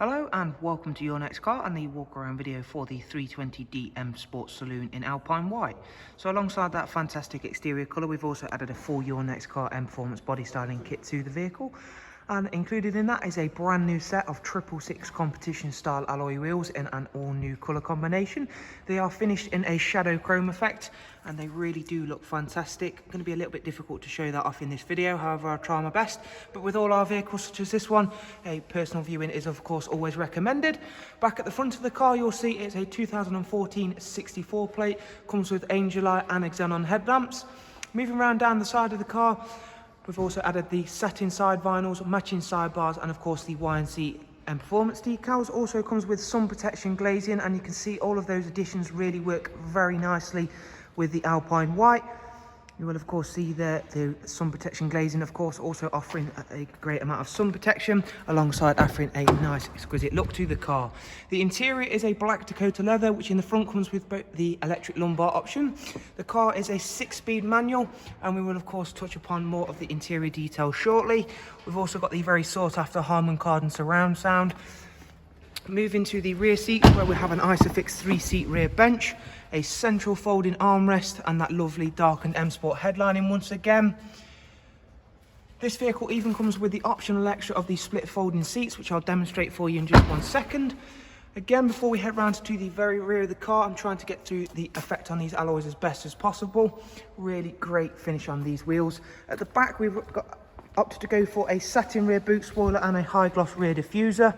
Hello and welcome to your next car and the walk around video for the 320D M Sport Saloon in Alpine White. So alongside that fantastic exterior colour, we've also added a full Your Next Car M Performance body styling kit to the vehicle. And included in that is a brand new set of 666 competition style alloy wheels in an all new colour combination. They are finished in a shadow chrome effect and they really do look fantastic. Going to be a little bit difficult to show that off in this video, however I'll try my best. But with all our vehicles such as this one, a personal viewing is of course always recommended. Back at the front of the car you'll see it's a 2014 64 plate, comes with angel eye and xenon headlamps. Moving around down the side of the car, we've also added the satin side vinyls, matching sidebars, and of course the YNC Mperformance decals. Also comes with sun protection glazing, and you can see all of those additions really work very nicely with the Alpine White. You will of course see the sun protection glazing, of course, also offering a great amount of sun protection alongside offering a nice exquisite look to the car. The interior is a black Dakota leather, which in the front comes with both the electric lumbar option. The car is a 6-speed manual, and we will of course touch upon more of the interior details shortly. We've also got the very sought after Harman Kardon surround sound. Moving to the rear seats, where we have an Isofix 3-seat rear bench, a central folding armrest, and that lovely darkened M Sport headlining once again. This vehicle even comes with the optional extra of the split folding seats, which I'll demonstrate for you in just 1 second. Again, before we head round to the very rear of the car, I'm trying to get through the effect on these alloys as best as possible. Really great finish on these wheels. At the back, we've opted to go for a satin rear boot spoiler and a high gloss rear diffuser.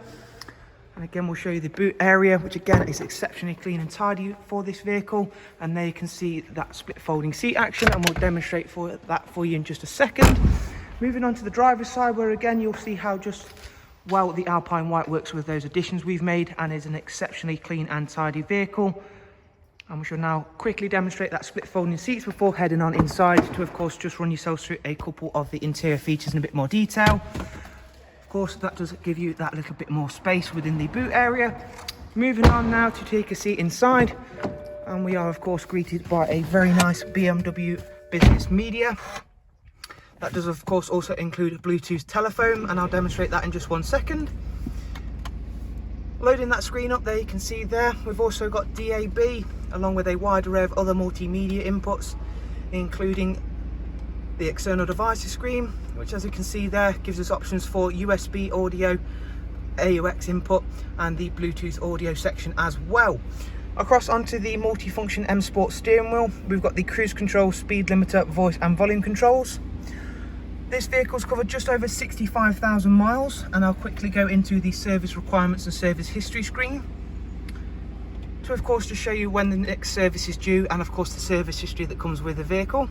And again, we'll show you the boot area, which again is exceptionally clean and tidy for this vehicle. And there you can see that split folding seat action, and we'll demonstrate that for you in just a second. Moving on to the driver's side, where again you'll see how just well the Alpine White works with those additions we've made, and is an exceptionally clean and tidy vehicle. And we shall now quickly demonstrate that split folding seats before heading on inside to of course just run yourselves through a couple of the interior features in a bit more detail. Of course, that does give you that little bit more space within the boot area. Moving on now to take a seat inside, and we are of course greeted by a very nice BMW business media. That does of course also include a Bluetooth telephone, and I'll demonstrate that in just 1 second. Loading that screen up, there you can see there we've also got DAB along with a wide array of other multimedia inputs, including the external devices screen, which as you can see there gives us options for USB audio, AUX input, and the Bluetooth audio section as well. Across onto the multifunction M Sport steering wheel, we've got the cruise control, speed limiter, voice and volume controls. This vehicle's covered just over 65,000 miles, and I'll quickly go into the service requirements and service history screen to of course just show you when the next service is due, and of course the service history that comes with the vehicle.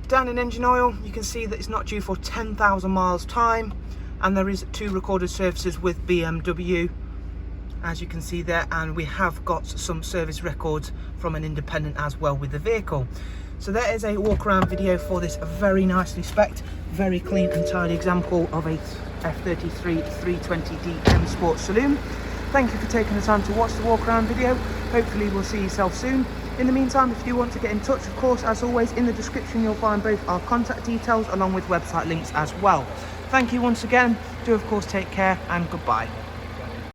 Down in engine oil, you can see that it's not due for 10,000 miles time, and there is 2 recorded services with BMW, as you can see there, and we have got some service records from an independent as well with the vehicle. So there is a walk around video for this very nicely spec'd, very clean and tidy example of a F33 320D M Sport Saloon. Thank you for taking the time to watch the walk around video. Hopefully we'll see yourself soon. In the meantime, if you want to get in touch, of course, as always, in the description you'll find both our contact details along with website links as well. Thank you once again. Do of course take care, and goodbye.